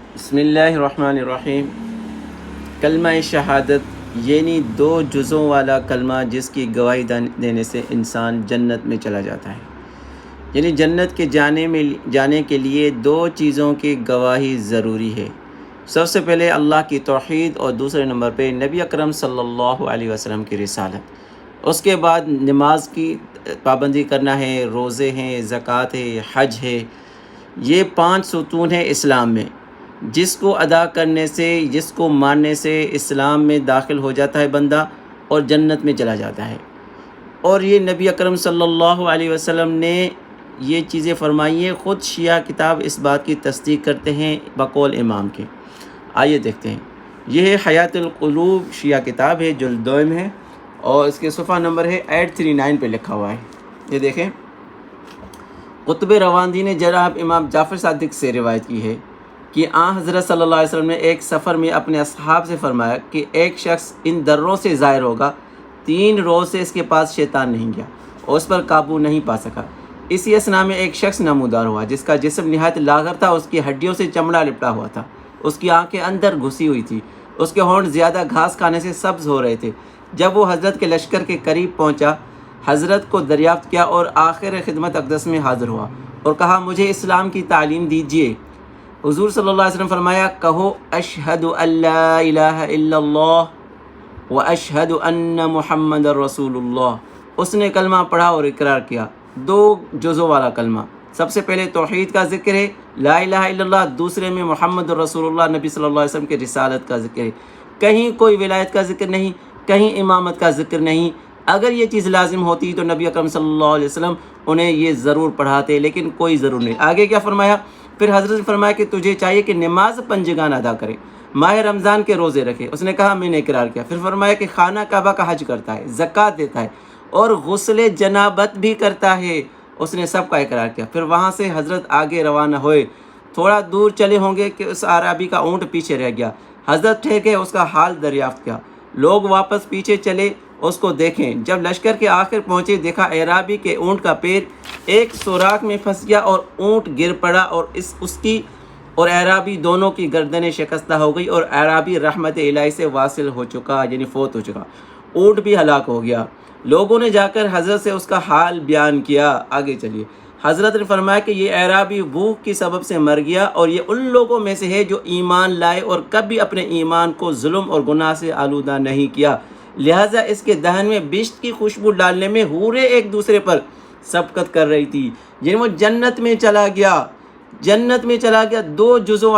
بسم اللہ الرحمن الرحیم۔ کلمہ شہادت یعنی 2 جزوں والا کلمہ جس کی گواہی دینے سے انسان جنت میں چلا جاتا ہے۔ یعنی جنت کے جانے کے لیے 2 چیزوں کی گواہی ضروری ہے۔ سب سے پہلے اللہ کی توحید اور دوسرے نمبر پہ نبی اکرم صلی اللہ علیہ وسلم کی رسالت۔ اس کے بعد نماز کی پابندی کرنا ہے، روزے ہیں، زکوٰۃ ہے، حج ہے۔ یہ 5 ستون ہیں اسلام میں، جس کو ادا کرنے سے، جس کو ماننے سے اسلام میں داخل ہو جاتا ہے بندہ اور جنت میں چلا جاتا ہے۔ اور یہ نبی اکرم صلی اللہ علیہ وسلم نے یہ چیزیں فرمائی ہیں۔ خود شیعہ کتاب اس بات کی تصدیق کرتے ہیں بقول امام کے۔ آئیے دیکھتے ہیں۔ یہ ہے حیات القلوب شیعہ کتاب ہے، جلد 2 میں ہے اور اس کے صفحہ نمبر ہے 839 پہ لکھا ہوا ہے۔ یہ دیکھیں، قطب رواندی نے جناب امام جعفر صادق سے روایت کی ہے کہ حضرت صلی اللہ علیہ وسلم نے ایک سفر میں اپنے اصحاب سے فرمایا کہ ایک شخص ان دروں سے ظاہر ہوگا، 3 روز سے اس کے پاس شیطان نہیں گیا اور اس پر قابو نہیں پا سکا۔ اسی اثناء میں ایک شخص نمودار ہوا جس کا جسم نہایت لاغر تھا، اس کی ہڈیوں سے چمڑا لپٹا ہوا تھا، اس کی آنکھیں اندر گھسی ہوئی تھی، اس کے ہونٹ زیادہ گھاس کھانے سے سبز ہو رہے تھے۔ جب وہ حضرت کے لشکر کے قریب پہنچا، حضرت کو دریافت کیا اور آخر خدمت اقدس میں حاضر ہوا اور کہا، مجھے اسلام کی تعلیم دیجیے۔ حضور صلی اللہ علیہ وسلم فرمایا، کہو اشہد ان لا الہ الا اللہ و اشہد ان محمد رسول اللہ۔ اس نے کلمہ پڑھا اور اقرار کیا۔ 2 جزوں والا کلمہ، سب سے پہلے توحید کا ذکر ہے، لا الہ الا اللہ، دوسرے میں محمد رسول اللہ نبی صلی اللہ علیہ وسلم کے رسالت کا ذکر ہے۔ کہیں کوئی ولایت کا ذکر نہیں، کہیں امامت کا ذکر نہیں۔ اگر یہ چیز لازم ہوتی تو نبی اکرم صلی اللہ علیہ وسلم انہیں یہ ضرور پڑھاتے، لیکن کوئی ضرور نہیں۔ آگے کیا فرمایا؟ پھر حضرت نے فرمایا کہ تجھے چاہیے کہ نماز پنجگان ادا کرے، ماہ رمضان کے روزے رکھے۔ اس نے کہا، میں نے اقرار کیا۔ پھر فرمایا کہ خانہ کعبہ کا حج کرتا ہے، زکوٰۃ دیتا ہے اور غسل جنابت بھی کرتا ہے۔ اس نے سب کا اقرار کیا۔ پھر وہاں سے حضرت آگے روانہ ہوئے۔ تھوڑا دور چلے ہوں گے کہ اس عرابی کا اونٹ پیچھے رہ گیا۔ حضرت ٹھہرے، اس کا حال دریافت کیا۔ لوگ واپس پیچھے چلے اس کو دیکھیں۔ جب لشکر کے آخر پہنچے، دیکھا اعرابی کے اونٹ کا پیر ایک سوراخ میں پھنس گیا اور اونٹ گر پڑا اور اس کی اور اعرابی دونوں کی گردنیں شکستہ ہو گئی اور اعرابی رحمت الہی سے واصل ہو چکا، یعنی فوت ہو چکا۔ اونٹ بھی ہلاک ہو گیا۔ لوگوں نے جا کر حضرت سے اس کا حال بیان کیا۔ آگے چلیے۔ حضرت نے فرمایا کہ یہ اعرابی بھوک کی سبب سے مر گیا اور یہ ان لوگوں میں سے ہے جو ایمان لائے اور کبھی اپنے ایمان کو ظلم اور گناہ سے آلودہ نہیں کیا، لہٰذا اس کے دہن میں بشت کی خوشبو ڈالنے میں حوریں ایک دوسرے پر سبقت کر رہی تھی۔ یعنی وہ جنت میں چلا گیا، جنت میں چلا گیا۔ 2 جزوں